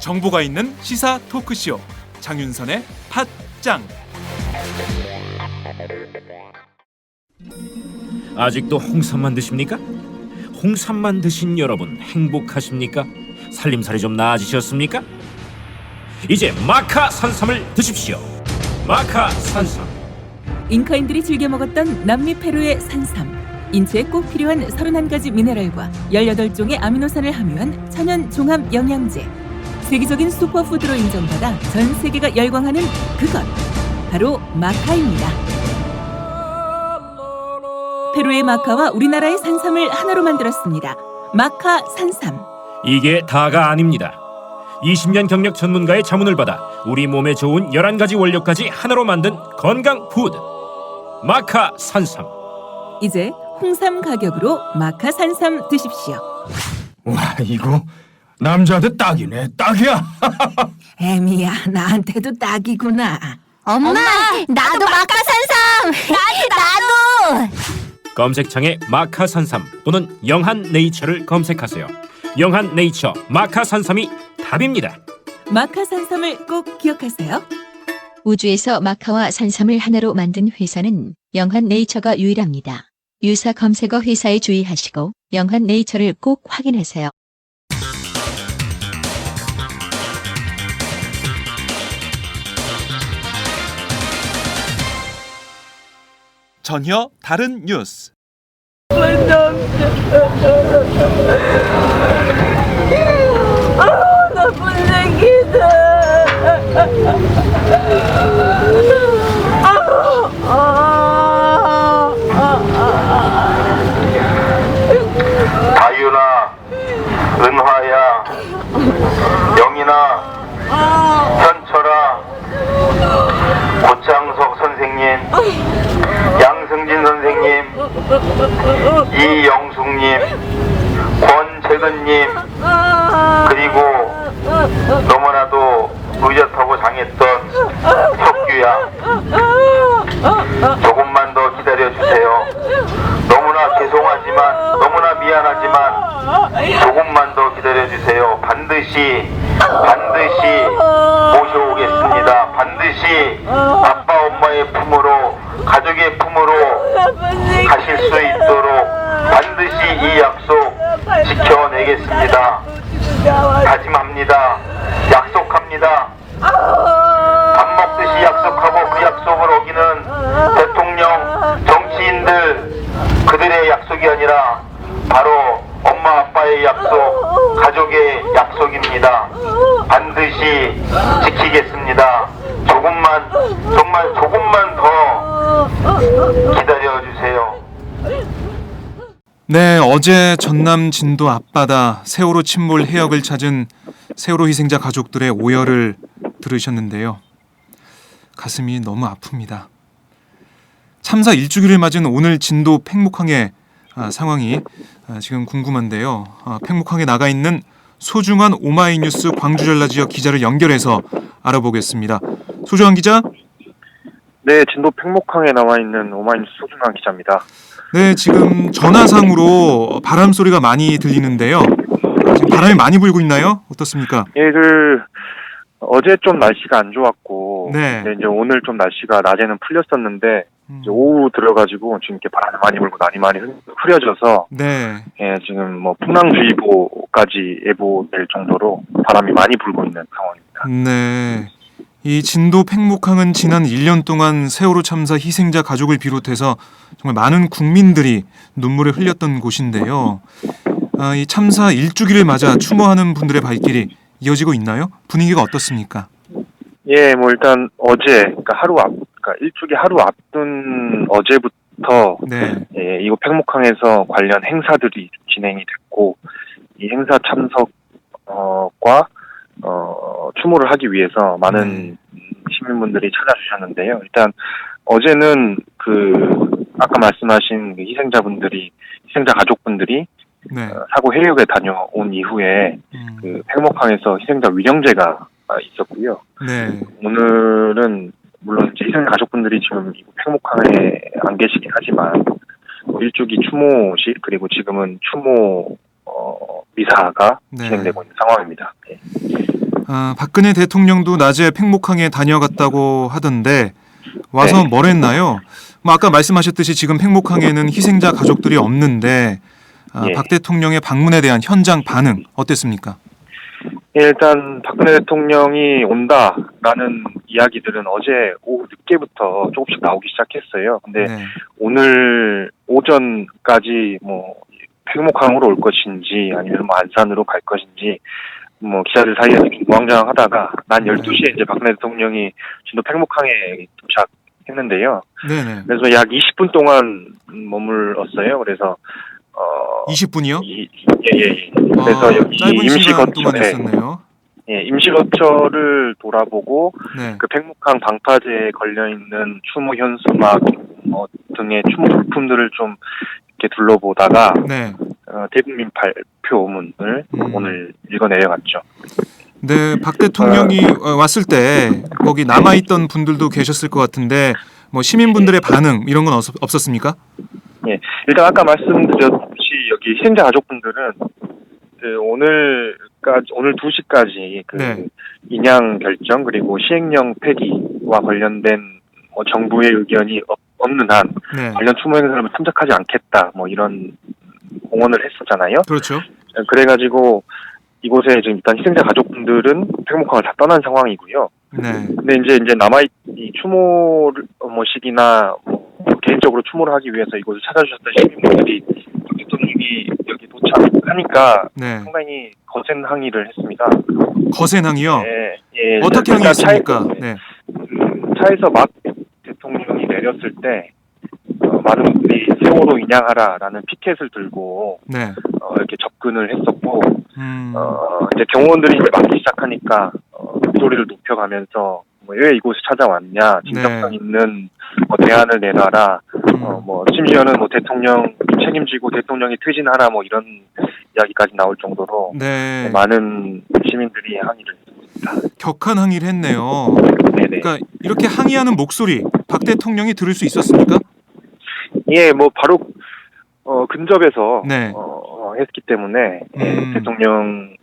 정보가 있는 시사 토크쇼 장윤선의 팟짱. 아직도 홍삼만 드십니까? 홍삼만 드신 여러분 행복하십니까? 살림살이 좀 나아지셨습니까? 이제 마카 산삼을 드십시오. 마카 산삼. 잉카인들이 즐겨 먹었던 남미 페루의 산삼. 인체에 꼭 필요한 31가지 미네랄과 18종의 아미노산을 함유한 천연 종합 영양제. 세계적인 슈퍼푸드로 인정받아 전 세계가 열광하는 그것 바로 마카입니다. 페루의 마카와 우리나라의 산삼을 하나로 만들었습니다. 마카 산삼. 이게 다가 아닙니다. 20년 경력 전문가의 자문을 받아 우리 몸에 좋은 11가지 원료까지 하나로 만든 건강 푸드 마카 산삼. 이제 홍삼 가격으로 마카 산삼 드십시오. 와, 이거 남자한테 딱이네. 딱이야. 애미야, 나한테도 딱이구나. 엄마, 나도 마카산삼. 나도. 검색창에 마카 산삼 또는 영한 네이처를 검색하세요. 영한 네이처 마카 산삼이 답입니다. 마카 산삼을 꼭 기억하세요. 우주에서 마카와 산삼을 하나로 만든 회사는 영한 네이처가 유일합니다. 유사 검색어 회사에 주의하시고 영한 네이처를 꼭 확인하세요. 전혀 다른 뉴스. 나쁜 새끼들. 다유나, 은화야, 영이나, 현철아, 고창석 선생님, 양승진 선생님, 이영숙님, 권재근님, 그리고 너무나도 의젓하고 장했던 혁규야, 조금만 더 기다려주세요. 너무나 죄송하지만, 너무나 미안하지만 조금만 더 기다려주세요. 반드시 모셔오겠습니다. 반드시 아빠 엄마의 품으로, 가족의 품으로 가실 수 있도록 반드시 이 약속 지켜내겠습니다. 다짐합니다. 약속합니다. 밥 먹듯이 약속하고 그 약속을 어기는 대통령, 정치인들, 그들의 약속이 아니라 바로 엄마 아빠의 약속, 가족의 약속입니다. 반드시 지키겠습니다. 조금만, 정말 조금만 더 기다려주세요. 네, 어제 전남 진도 앞바다 세월호 침몰 해역을 찾은 세월호 희생자 가족들의 오열을 들으셨는데요. 가슴이 너무 아픕니다. 참사 1주기를 맞은 오늘 진도 팽목항의 상황이 지금 궁금한데요. 팽목항에 나가 있는 소중한 오마이뉴스 광주전라 지역 기자를 연결해서 알아보겠습니다. 소중한 기자? 네, 진도 팽목항에 나와 있는 오마이뉴스 소중한 기자입니다. 네, 지금 전화상으로 바람 소리가 많이 들리는데요. 지금 바람이 많이 불고 있나요? 어떻습니까? 예, 어제 좀 날씨가 안 좋았고, 네. 이제 오늘 좀 날씨가 낮에는 풀렸었는데, 이제 오후 들어가지고 지금 이렇게 바람이 많이 불고 날이 많이 흐려져서, 네. 예, 지금 뭐 풍랑주의보까지 예보될 정도로 바람이 많이 불고 있는 상황입니다. 네. 이 진도 팽목항은 지난 1년 동안 세월호 참사 희생자 가족을 비롯해서 정말 많은 국민들이 눈물을 흘렸던 곳인데요. 이 참사 1주기를 맞아 추모하는 분들의 발길이 이어지고 있나요? 분위기가 어떻습니까? 예, 뭐 일단 어제, 그러니까 일주기 하루 앞둔 어제부터 네. 예, 이곳 팽목항에서 관련 행사들이 진행이 됐고, 이 행사 참석과 추모를 하기 위해서 많은 시민분들이 찾아주셨는데요. 일단 어제는 아까 말씀하신 희생자 가족분들이 네. 사고 해역에 다녀온 이후에 팽목항에서 희생자 위령제가 있었고요. 네. 오늘은 물론 이제 희생 가족분들이 지금 이곳 팽목항에 안 계시긴 하지만 뭐 일주기 추모식 그리고 지금은 추모 미사가 네. 진행되고 있는 상황입니다. 네. 박근혜 대통령도 낮에 팽목항에 다녀갔다고 하던데 와서 네. 뭘 했나요? 뭐 아까 말씀하셨듯이 지금 팽목항에는 희생자 가족들이 없는데 예. 박 대통령의 방문에 대한 현장 반응 어땠습니까? 일단 박근혜 대통령이 온다라는 이야기들은 어제 오후 늦게부터 조금씩 나오기 시작했어요. 근데 네. 오늘 오전까지 뭐 팽목항으로 올 것인지 아니면 뭐 안산으로 갈 것인지 뭐 기자들 사이에서 좀 우왕좌왕하다가 난 12시에 이제 박근혜 대통령이 진도 팽목항에 도착했는데요. 네네. 그래서 약 20분 동안 머물렀어요. 그래서 20분이요? 예. 그래서 여기 짧은 시간 동안 임시거처 했었네요. 예, 임시거처를 돌아보고 네. 그 팽목항 방파제에 걸려 있는 추모 현수막 등의 추모 물품들을 좀 이렇게 둘러보다가 네. 대국민 발표문을 오늘 읽어 내려갔죠. 네, 박 대통령이 왔을 때 거기 남아있던 분들도 계셨을 것 같은데 뭐 시민분들의 반응 이런 건 없었습니까? 예, 일단 아까 말씀드렸듯이 여기 희생자 가족분들은 오늘 2시까지 네. 인양 결정 그리고 시행령 폐기와 관련된 정부의 의견이 없는 한 네. 관련 추모 행사를 참석하지 않겠다 이런 공언을 했었잖아요. 그렇죠. 그래가지고 이곳에 지금 일단 희생자 가족분들은 팽목항을 다 떠난 상황이고요. 네. 근데 이제 이 추모를 식이나 개인적으로 추모를 하기 위해서 이곳을 찾아주셨던 시민분들이 대통령이 여기 도착하니까 네. 상당히 거센 항의를 했습니다. 거센 항의요? 예. 어떻게 항의했습니까? 네. 차에서 막 대통령이 내렸을 때 많은 분들이 세월호 인양하라라는 피켓을 들고 네. 이렇게 접근을 했었고 음. 이제 경호원들이 이제 막기 시작하니까 목소리를 높여가면서 왜 이곳에 찾아왔냐 진정성 있는 대안을 내놔라 심지어는 대통령 책임지고 대통령이 퇴진하라 이런 이야기까지 나올 정도로 네. 많은 시민들이 항의를 했습니다. 격한 항의를 했네요. 네네. 그러니까 이렇게 항의하는 목소리 박 대통령이 들을 수 있었습니까? 예, 바로 근접해서 네. 했기 때문에 대통령도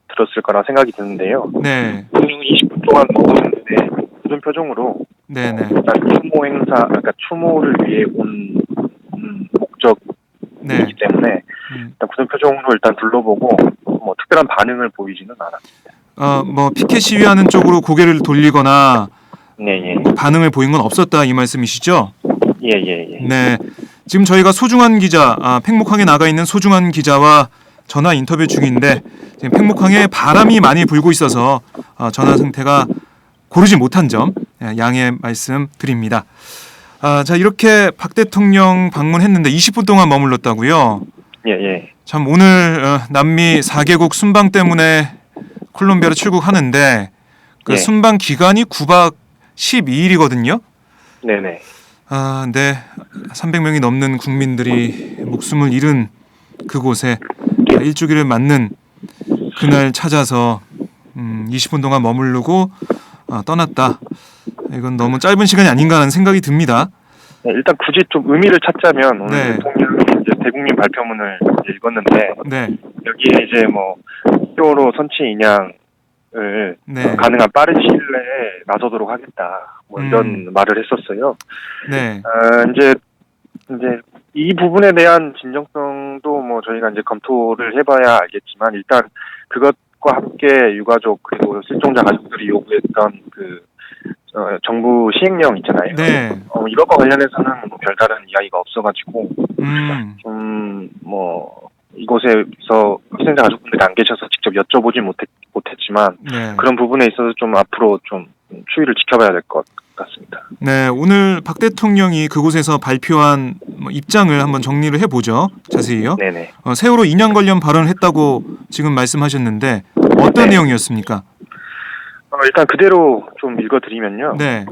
들었을 거라 생각이 드는데요. 네. 대통령이 20분 동안 먹었는데 굳은 표정으로 네네. 일단 추모 행사, 그러니까 추모를 위해 온 목적이기 네. 때문에 일단 굳은 표정으로 일단 둘러보고 특별한 반응을 보이지는 않았습니다. 피켓 시위하는 쪽으로 고개를 돌리거나 네. 반응을 보인 건 없었다 이 말씀이시죠? 예. 네. 지금 저희가 소중한 기자, 팽목항에 나가 있는 소중한 기자와 전화 인터뷰 중인데 지금 팽목항에 바람이 많이 불고 있어서 전화 상태가 고르지 못한 점 양해 말씀드립니다. 자, 이렇게 박 대통령 방문했는데 20분 동안 머물렀다고요? 예. 참 오늘 남미 4개국 순방 때문에 콜롬비아로 출국하는데 그 예. 순방 기간이 9박 12일이거든요. 네네. 네. 300명이 넘는 국민들이 목숨을 잃은 그곳에 일주기를 맞는 그날 찾아서 20분 동안 머무르고 떠났다. 이건 너무 짧은 시간이 아닌가 하는 생각이 듭니다. 네, 일단 굳이 좀 의미를 찾자면 오늘 네. 대통령이 이제 대국민 발표문을 읽었는데 네. 여기에 이제 세월호 선체 인양을 네. 가능한 빠른 시일 내에 나서도록 하겠다. 이런 말을 했었어요. 네. 이제 이 부분에 대한 진정성도 저희가 이제 검토를 해봐야 알겠지만 일단 그것과 함께 유가족 그리고 실종자 가족들이 요구했던 정부 시행령 있잖아요. 네. 이것과 관련해서는 별다른 이야기가 없어가지고 이곳에서 희생자 가족분들이 안 계셔서 직접 여쭤보지 못했지만 네. 그런 부분에 있어서 좀 앞으로 좀 추이를 지켜봐야 될 것 같습니다. 네, 오늘 박 대통령이 그곳에서 발표한 입장을 한번 정리를 해보죠. 자세히요. 네네. 세월호 인양 관련 발언을 했다고 지금 말씀하셨는데 어떤 내용이었습니까? 일단 그대로 좀 읽어드리면요. 네.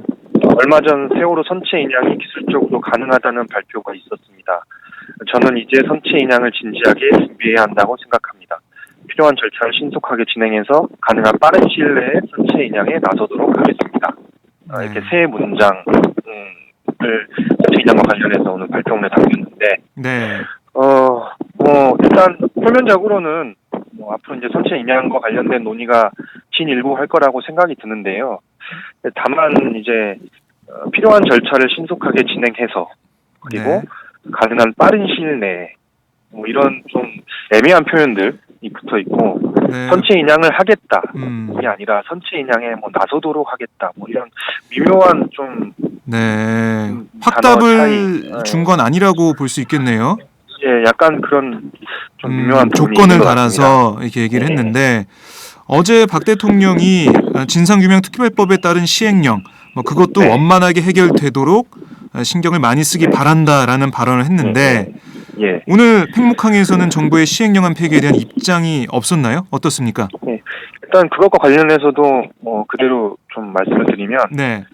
얼마 전 세월호 선체 인양이 기술적으로 가능하다는 발표가 있었습니다. 저는 이제 선체 인양을 진지하게 준비해야 한다고 생각합니다. 필요한 절차를 신속하게 진행해서 가능한 빠른 시일 내에 선체 인양에 나서도록 하겠습니다. 이렇게 세 문장을 선체 인양과 관련해서 오늘 발표문에 담겼는데, 네. 일단 표면적으로는 앞으로 이제 선체 인양과 관련된 논의가 진일보할 거라고 생각이 드는데요. 다만 이제 필요한 절차를 신속하게 진행해서 그리고 네. 가능한 빠른 시일 내에 이런 좀 애매한 표현들이 붙어 있고 네. 선체 인양을 하겠다 이게 아니라 선체 인양에 나서도록 하겠다 이런 미묘한 좀 네. 단어 차이. 확답을 준 건 아니라고 볼 수 있겠네요. 예, 약간 그런 좀 미묘한 부분이 조건을 있는 것 달아서 이렇게 얘기를 네. 했는데 어제 박 대통령이 진상규명특별법에 따른 시행령 그것도 네. 원만하게 해결되도록 신경을 많이 쓰기 바란다라는 발언을 했는데 예. 오늘 팽목항에서는 정부의 시행령안 폐기에 대한 입장이 없었나요? 어떻습니까? 일단 그것과 관련해서도 그대로 좀 말씀을 드리면 네.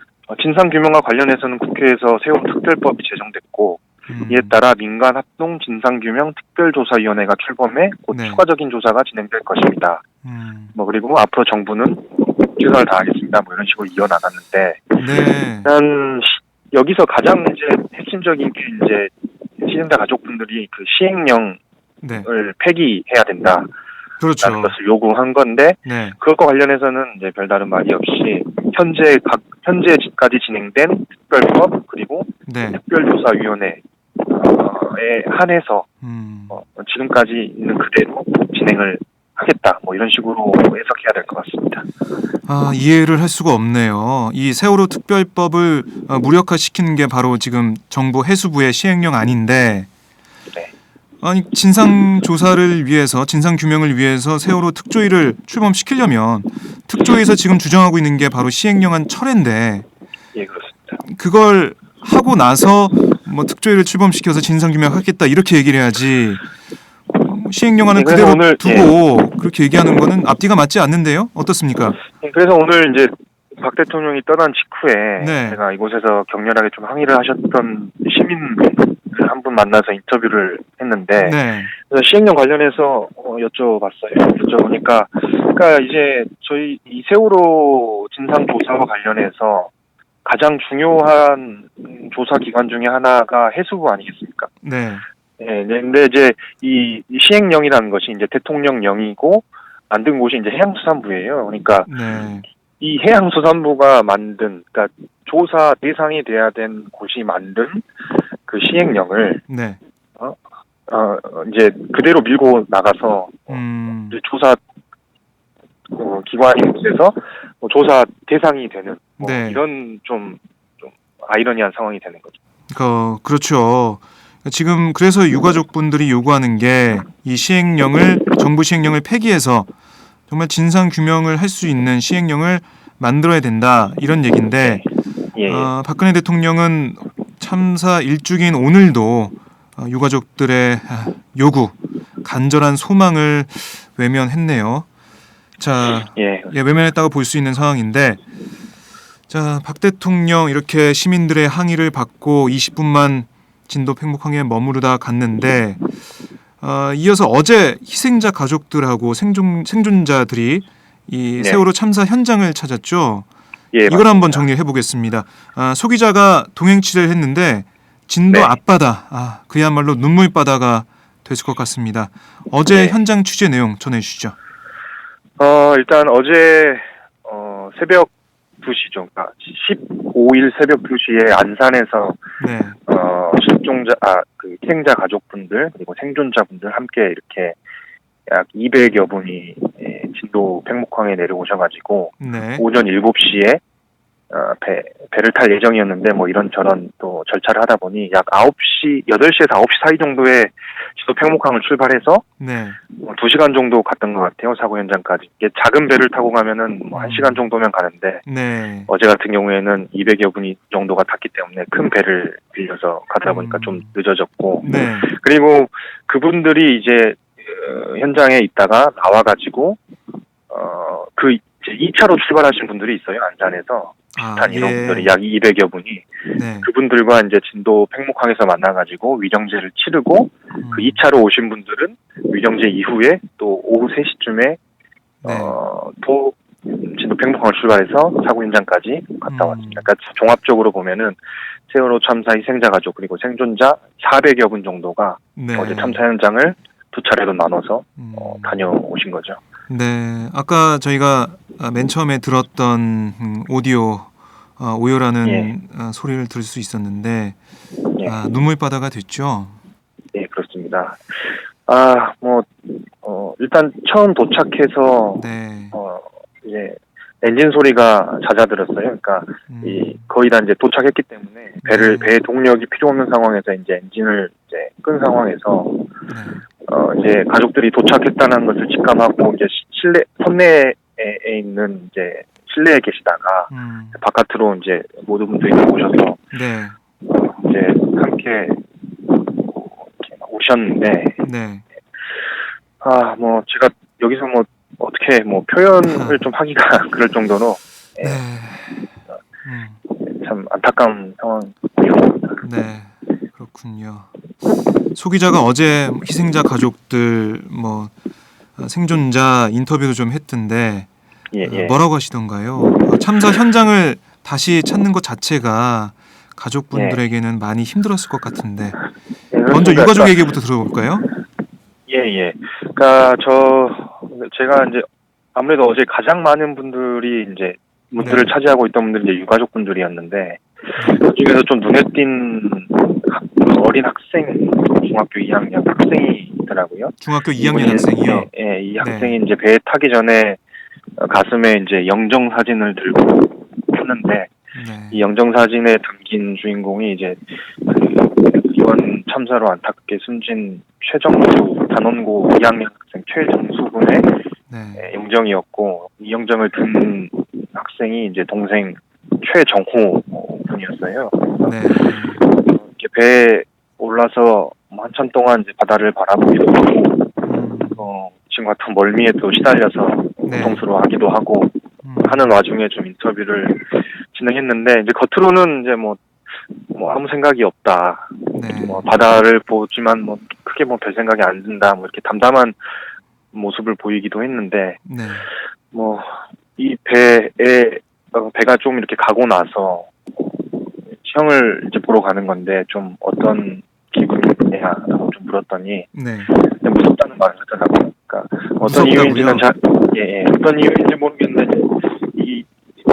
진상규명과 관련해서는 국회에서 세운 특별법이 제정됐고 이에 따라 민간 합동 진상규명 특별조사위원회가 출범해 곧 네. 추가적인 조사가 진행될 것입니다. 그리고 앞으로 정부는 최선을 다하겠습니다. 이런 식으로 이어나갔는데 네. 일단 여기서 가장 이제 핵심적인 게 이제 희생자 가족분들이 그 시행령을 네. 폐기해야 된다. 그렇죠. 라는 것을 요구한 건데 네. 그것과 관련해서는 이제 별다른 말이 없이 현재까지 진행된 특별법 그리고 네. 특별조사위원회에 한해서 지금까지 있는 그대로 진행을 하겠다. 이런 식으로 해석해야 될 것 같습니다. 이해를 할 수가 없네요. 이 세월호 특별법을 무력화시키는 게 바로 지금 정부 해수부의 시행령 아닌데 네. 아니 진상조사를 위해서 진상규명을 위해서 세월호 특조위를 출범시키려면 특조위에서 지금 주장하고 있는 게 바로 시행령안 철회인데 예, 그렇습니다. 그걸 하고 나서 특조위를 출범시켜서 진상규명하겠다 이렇게 얘기를 해야지 시행령안은 그래서 그대로 오늘, 두고 그렇게 얘기하는 거는 앞뒤가 맞지 않는데요? 어떻습니까? 그래서 오늘 이제 박 대통령이 떠난 직후에 네. 제가 이곳에서 격렬하게 좀 항의를 하셨던 시민을 한 분 만나서 인터뷰를 했는데 네. 그래서 시행령 관련해서 여쭤봤어요. 여쭤보니까 그러니까 이제 저희 이 세월호 진상조사와 관련해서 가장 중요한 조사 기관 중에 하나가 해수부 아니겠습니까? 네. 네, 근데 이제 이 시행령이라는 것이 이제 대통령령이고 만든 곳이 이제 해양수산부예요. 그러니까 네. 이 해양수산부가 만든, 그러니까 조사 대상이 돼야 된 곳이 만든 그 시행령을 네. 이제 그대로 밀고 나가서 이제 조사 기관인 곳에서 조사 대상이 되는 네. 이런 좀 아이러니한 상황이 되는 거죠. 그렇죠. 지금 그래서 유가족분들이 요구하는 게 이 시행령을 정부 시행령을 폐기해서 정말 진상 규명을 할 수 있는 시행령을 만들어야 된다 이런 얘기인데 예. 박근혜 대통령은 참사 1주기인 오늘도 유가족들의 요구, 간절한 소망을 외면했네요. 자, 예. 외면했다고 볼 수 있는 상황인데 자, 박 대통령 이렇게 시민들의 항의를 받고 20분만 진도 팽목항에 머무르다 갔는데 이어서 어제 희생자 가족들하고 생존자들이 이 네. 세월호 참사 현장을 찾았죠. 예, 이걸 한번 정리해 보겠습니다. 소 기자가 동행 취재를 했는데 진도 네. 앞바다, 그야말로 눈물바다가 됐을 것 같습니다. 어제 네. 현장 취재 내용 전해주시죠. 일단 어제 새벽 2시죠. 그러니까 15일 새벽 2시에 안산에서 네, 그 희생자 가족분들 그리고 생존자분들 함께 이렇게 약 200여 분이 진도 팽목항에 내려오셔가지고 네, 오전 7시에 배를 탈 예정이었는데 이런저런 또 절차를 하다 보니 약 8시에서 9시 사이 정도에 진도 팽목항을 출발해서 네, 2시간 정도 갔던 것 같아요. 사고 현장까지. 이게 작은 배를 타고 가면은 1시간 정도면 가는데 네, 어제 같은 경우에는 200여 분이 정도가 탔기 때문에 큰 배를 빌려서 가다 보니까 좀 늦어졌고 네, 그리고 그분들이 이제 현장에 있다가 나와가지고 그 이제 2차로 출발하신 분들이 있어요. 안산에서 비슷한 인원분들이 약 200여 분이 네. 그분들과 이제 진도 팽목항에서 만나가지고 위정제를 치르고 그 2차로 오신 분들은 위정제 이후에 또 오후 3시쯤에 네. 또 진도 팽목항을 출발해서 사고 현장까지 갔다 왔습니다. 그러니까 종합적으로 보면은 세월호 참사 희생자 가족 그리고 생존자 400여 분 정도가 네. 어제 참사 현장을 두 차례로 나눠서 다녀오신 거죠. 네, 아까 저희가 맨 처음에 들었던 오디오 오요라는 소리를 들을 수 있었는데 예. 눈물바다가 됐죠. 네, 그렇습니다. 일단 처음 도착해서 네, 이제 엔진 소리가 잦아들었어요. 그러니까 거의 다 이제 도착했기 때문에 배의 동력이 필요 없는 상황에서 이제 엔진을 이제 끈 상황에서 이제 가족들이 도착했다는 것을 직감하고 이제 선내에 있는 이제 실내에 계시다가 바깥으로 이제 모든 분들이 오셔서 네, 이제 함께 이렇게 오셨는데 네, 제가 여기서 어떻게 표현을 좀 하기가 그럴 정도로 네, 참 안타까운 상황이었습니다. 네, 그렇군요. 소 기자가 어제 희생자 가족들 생존자 인터뷰도 좀 했던데 뭐라고 하시던가요? 참사 현장을 다시 찾는 것 자체가 가족분들에게는 많이 힘들었을 것 같은데 먼저 유가족 얘기부터 들어볼까요? 예. 그러니까 제가 이제 아무래도 어제 가장 많은 분들이 이제 문들을 차지하고 있던 분들이 이제 유가족 분들이었는데 그 중에서 좀 눈에 띈 어린 학생, 중학교 2학년 학생이 있더라고요. 중학교 2학년 학생이요? 예, 이 학생이 이제 배에 타기 전에 가슴에 이제 영정 사진을 들고 하는데 이 영정 사진에 담긴 주인공이 이제 이번 참사로 안타깝게 숨진 최정수 단원고 2학년 학생 최정수 군의 영정이었고 이 영정을 든 학생이 이제 동생 최정호 군이었어요. 네. 이렇게 배에 올라서 한참 동안 이제 바다를 바라보기도 하고 친구가 또 멀미에 또 시달려서 고통스러워하기도 하고 하는 와중에 좀 인터뷰를 진행했는데 이제 겉으로는 이제 아무 생각이 없다. 바다를 보지만 크게 별 생각이 안 든다. 이렇게 담담한 모습을 보이기도 했는데 이 배가 좀 이렇게 가고 나서 형을 이제 보러 가는 건데 좀 어떤 기분이냐라고 좀 물었더니 무섭다는 말을 하더라고요. 그러니까 어떤 이유인지는 어떤 이유인지 모르겠는데 이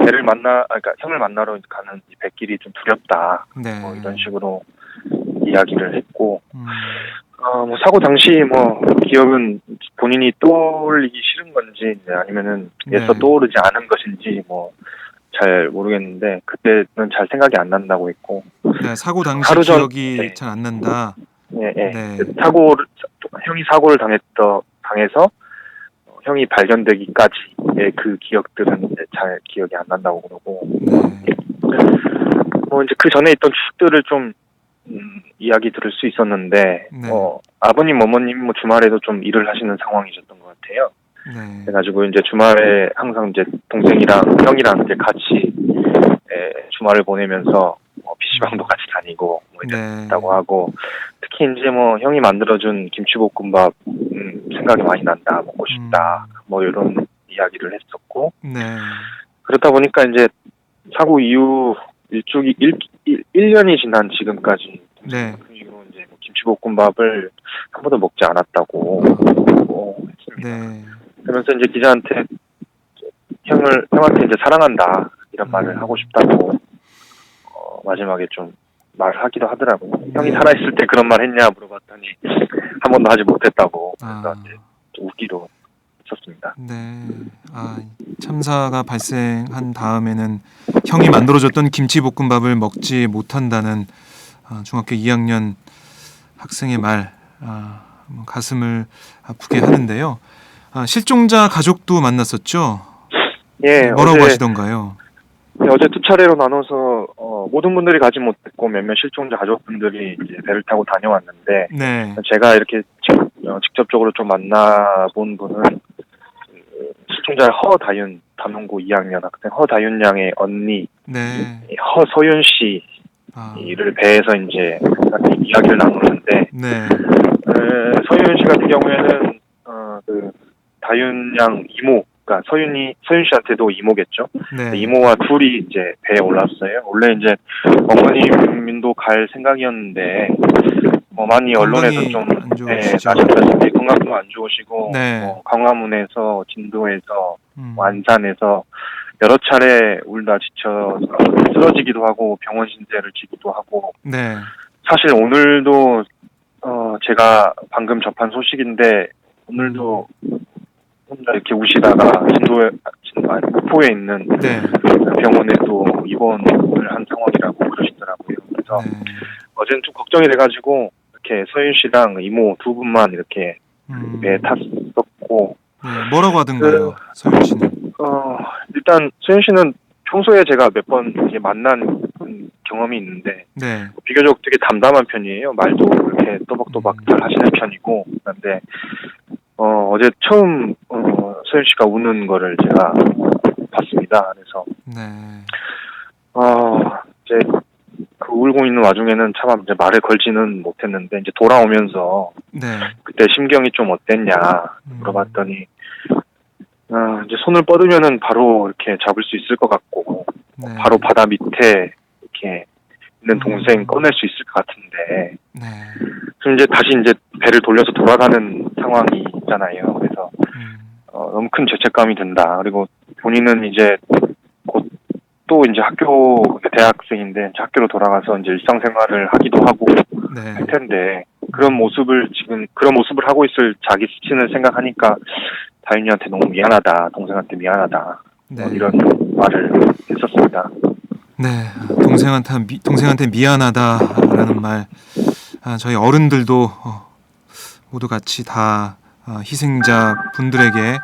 배를 그러니까 형을 만나러 가는 이 배길이 좀 두렵다. 이런 식으로 이야기를 했고 사고 당시 기억은 본인이 떠올리기 싫은 건지 아니면은 애써 떠오르지 않은 것인지 잘 모르겠는데 그때는 잘 생각이 안 난다고 했고 사고 당시 기억이 잘 안 난다. 형이 사고를 당해서 형이 발견되기까지의 그 기억들은 이제 잘 기억이 안 난다고 그러고 이제 그 전에 있던 추억들을 좀 이야기 들을 수 있었는데 아버님 어머님 주말에도 좀 일을 하시는 상황이셨던 것 같아요. 그래가지고 이제 주말에 항상 이제 동생이랑 형이랑 이제 같이 주말을 보내면서 PC방도 같이 다니고 이랬다고 하고 특히 이제 형이 만들어준 김치볶음밥 생각이 많이 난다, 먹고 싶다, 이런 이야기를 했었고 그렇다 보니까 이제 사고 이후 1년이 지난 지금까지 그 이후로 이제 김치볶음밥을 한 번도 먹지 않았다고 했습니다. 그러면서 이제 기자한테 형한테 이제 사랑한다 이런 말을 하고 싶다고 마지막에 좀 말하기도 하더라고요. 형이 살아있을 때 그런 말 했냐 물어봤더니 한 번도 하지 못했다고 저한테 웃기로 했었습니다. 참사가 발생한 다음에는 형이 만들어줬던 김치볶음밥을 먹지 못한다는 중학교 2학년 학생의 말 가슴을 아프게 하는데요. 실종자 가족도 만났었죠? 뭐라고 하시던가요? 어제 두 차례로 나눠서 모든 분들이 가지 못했고 몇몇 실종자 가족분들이 이제 배를 타고 다녀왔는데 제가 이렇게 직접적으로 좀 만나본 분은 시청자 허다윤 단원고 2학년 학생 허다윤 양의 언니 네. 허소윤 아, 씨를 배에서 이제 이야기를 나누는데 네. 서윤 씨 같은 경우에는 그 다윤 양 이모, 그러니까 서윤 씨한테도 이모겠죠. 네. 이모와 둘이 이제 배에 올랐어요. 원래 이제 어머님도 갈 생각이었는데 많이 언론에서 좀 안 좋으시죠? 나셨다시피 건강도 안 좋으시고 네. 광화문에서 진도에서 음. 안산에서 여러 차례 울다 지쳐 쓰러지기도 하고 병원 신세를 지기도 하고 네. 사실 오늘도 제가 방금 접한 소식인데 오늘도 혼자 이렇게 우시다가 목포에 있는 네. 병원에 또 입원을 한 상황이라고 그러시더라고요. 그래서 네. 어제는 좀 걱정이 돼가지고 이렇게 서윤 씨랑 이모 두 분만 이렇게 배에 탔었고 네. 뭐라고 하던가요, 서윤 씨는? 일단 서윤 씨는 평소에 제가 몇 번 이제 만난 경험이 있는데 네. 비교적 되게 담담한 편이에요. 말도 이렇게 또박또박 잘 하시는 편이고 그런데 어제 처음 서윤 씨가 우는 거를 제가 봤습니다. 그래서 네. 이제 그 울고 있는 와중에는 참 이제 말을 걸지는 못했는데 이제 돌아오면서 네. 그때 심경이 좀 어땠냐 물어봤더니 이제 손을 뻗으면은 바로 이렇게 잡을 수 있을 것 같고 네. 바로 바다 밑에 이렇게 있는 동생 꺼낼 수 있을 것 같은데 네. 그럼 이제 다시 이제 배를 돌려서 돌아가는 상황이 있잖아요. 그래서 너무 큰 죄책감이 든다. 그리고 본인은 이제 곧 또 이제 대학생인데 이제 학교로 돌아가서 이제 일상생활을 하기도 하고 네. 할 텐데 그런 모습을 하고 있을 자기 수치를 생각하니까 다윤이한테 너무 미안하다, 동생한테 미안하다 네. 이런 말을 했었습니다. 네. 동생한테 미안하다라는 말. 저희 어른들도 모두 같이 다 희생자 분들에게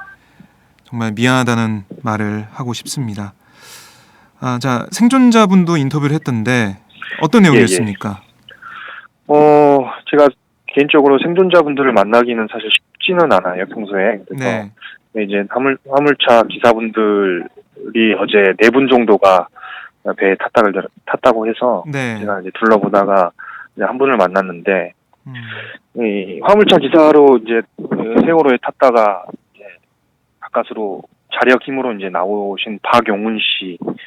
정말 미안하다는 말을 하고 싶습니다. 자, 생존자분도 인터뷰를 했던데 어떤 내용이었습니까? 제가 개인적으로 생존자분들을 만나기는 사실 쉽지는 않아요, 평소에. 그래서 네. 이제 화물차 기사분들이 어제 4분 정도가 배에 탔다고 해서 네. 제가 이제 둘러보다가 이제 한 분을 만났는데 이 화물차 기사로 이제 세월호에 탔다가 이제 가까스로 자력 힘으로 이제 나오신 박용훈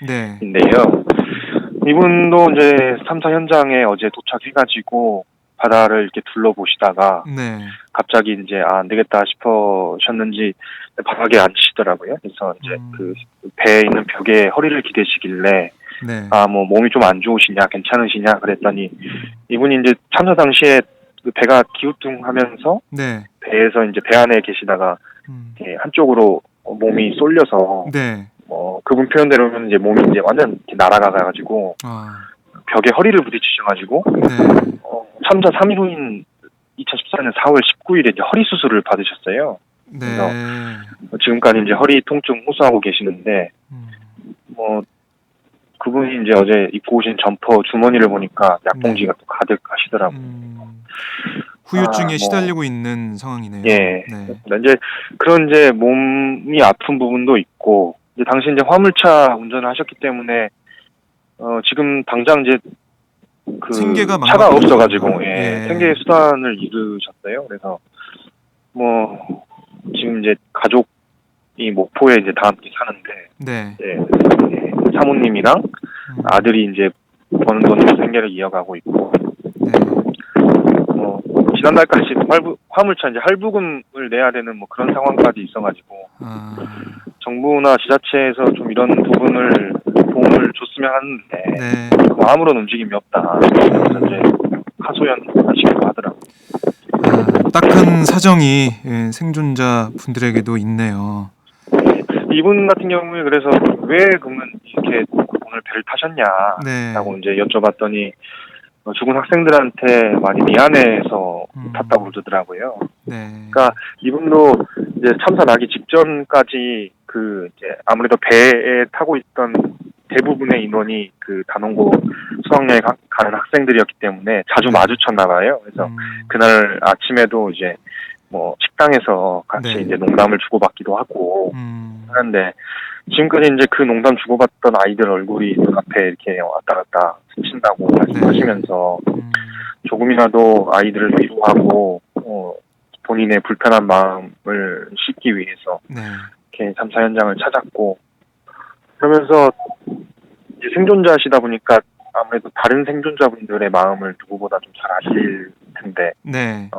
네. 씨인데요. 이분도 이제 3사 현장에 어제 도착해가지고 바다를 이렇게 둘러보시다가 네. 갑자기 이제 안 되겠다 싶으셨는지 바닥에 앉으시더라고요. 그래서 이제 그 배에 있는 벽에 허리를 기대시길래 네. 뭐 몸이 좀 안 좋으시냐 괜찮으시냐 그랬더니 이분이 이제 참사 당시에 그 배가 기우뚱하면서 네. 배에서 이제 배 안에 계시다가 이렇게 한쪽으로 몸이 쏠려서 네. 그분 표현대로는 이제 몸이 이제 완전 이렇게 날아가가지고 벽에 허리를 부딪히셔가지고 네. 참사 3일 후인 2014년 4월 19일에 이제 허리 수술을 받으셨어요. 네. 그래서 지금까지 이제 허리 통증 호소하고 계시는데 그분이 이제 어제 입고 오신 점퍼 주머니를 보니까 약봉지가 또 가득하시더라고요. 후유증에 시달리고 있는 상황이네요. 예. 네. 이제 그런 이제 몸이 아픈 부분도 있고 이제 당시 이제 화물차 운전을 하셨기 때문에 지금 당장 이제 그 생계가 차가 망가진 없어가지고 거죠. 예. 생계 수단을 잃으셨어요. 그래서 지금 이제 가족이 목포에 이제 다 함께 사는데 네. 사모님이랑 아들이 이제 버는 돈으로 생계를 이어가고 있고 네. 지난달까지 화물차 이제 할부금을 내야 되는 그런 상황까지 있어가지고 정부나 지자체에서 좀 이런 부분을 도움을 줬으면 하는데 네. 아무런 움직임이 없다. 그래서 이제 하소연하시기도 하더라고요. 딱한 사정이 생존자 분들에게도 있네요. 이분 같은 경우에 그래서 왜 그러면 이렇게 오늘 배를 타셨냐라고 이제 여쭤봤더니 죽은 학생들한테 많이 미안해서 탔다고 그러더라고요. 네. 그러니까 이분도 이제 참사 나기 직전까지 그 이제 아무래도 배에 타고 있던 대부분의 인원이 그 단원고 수학여행 가는 학생들이었기 때문에 자주 마주쳤나 봐요. 그래서 그날 아침에도 이제 뭐 식당에서 같이 네. 이제 농담을 주고받기도 하고 음. 하는데 지금까지 이제 그 농담 주고받던 아이들 얼굴이 눈앞에 이렇게 왔다 갔다 스친다고 말씀하시면서 조금이라도 아이들을 위로하고 본인의 불편한 마음을 씻기 위해서 네. 이렇게 참사 현장을 찾았고 그러면서 이제 생존자시다 보니까 아무래도 다른 생존자분들의 마음을 누구보다 좀 잘 아실 텐데 네.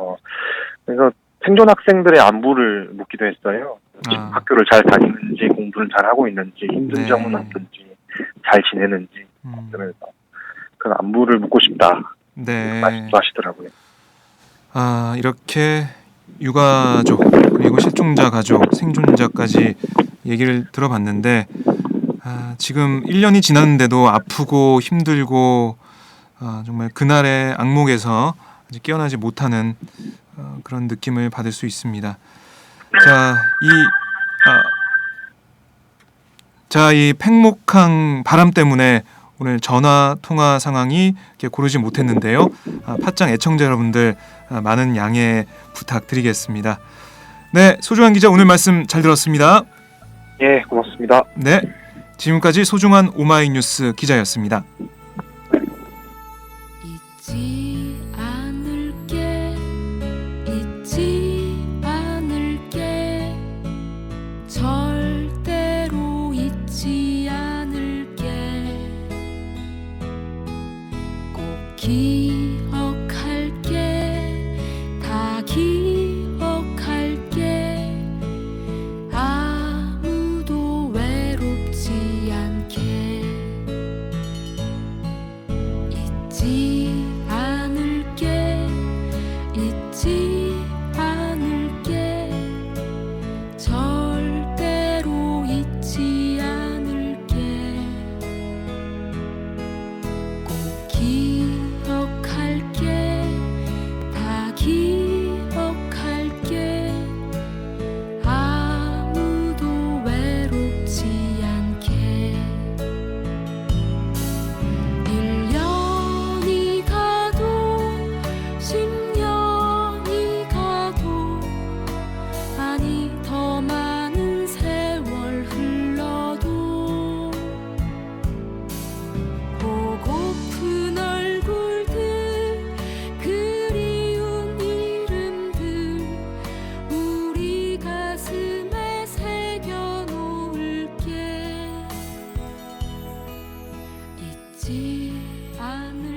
그래서 생존 학생들의 안부를 묻기도 했어요. 지금 아. 학교를 잘 다니는지 공부를 잘 하고 있는지 힘든 네. 점은 없는지 잘 지내는지 그러면서 그 안부를 묻고 싶다 네. 말씀도 하시더라고요. 아, 이렇게 유가족 그리고 실종자 가족, 생존자까지 얘기를 들어봤는데 지금 1년이 지났는데도 아프고 힘들고 정말 그날의 악몽에서 아직 깨어나지 못하는 그런 느낌을 받을 수 있습니다. 이 팽목항 바람 때문에 오늘 전화 통화 상황이 이렇게 고르지 못했는데요. 팟짱 애청자 여러분들 많은 양해 부탁드리겠습니다. 네, 소중한 기자 오늘 말씀 잘 들었습니다. 예, 고맙습니다. 네, 지금까지 소중한 오마이뉴스 기자였습니다. 잊지 않을게 잊지 않을게 절대로 잊지 않을게 꼭 기억할게 다 기억할게 아무도 외롭지 않게 잊지 않을게 잊지 않을게 절대로 잊지 않을게 꼭 기억할게 다 기억할게 아무도 외롭지 않게 1년이 가도 10년이 가도 아니 더 많은 세월 흘러도 보고픈 얼굴들 그리운 이름들 우리 가슴에 새겨놓을게 잊지 않을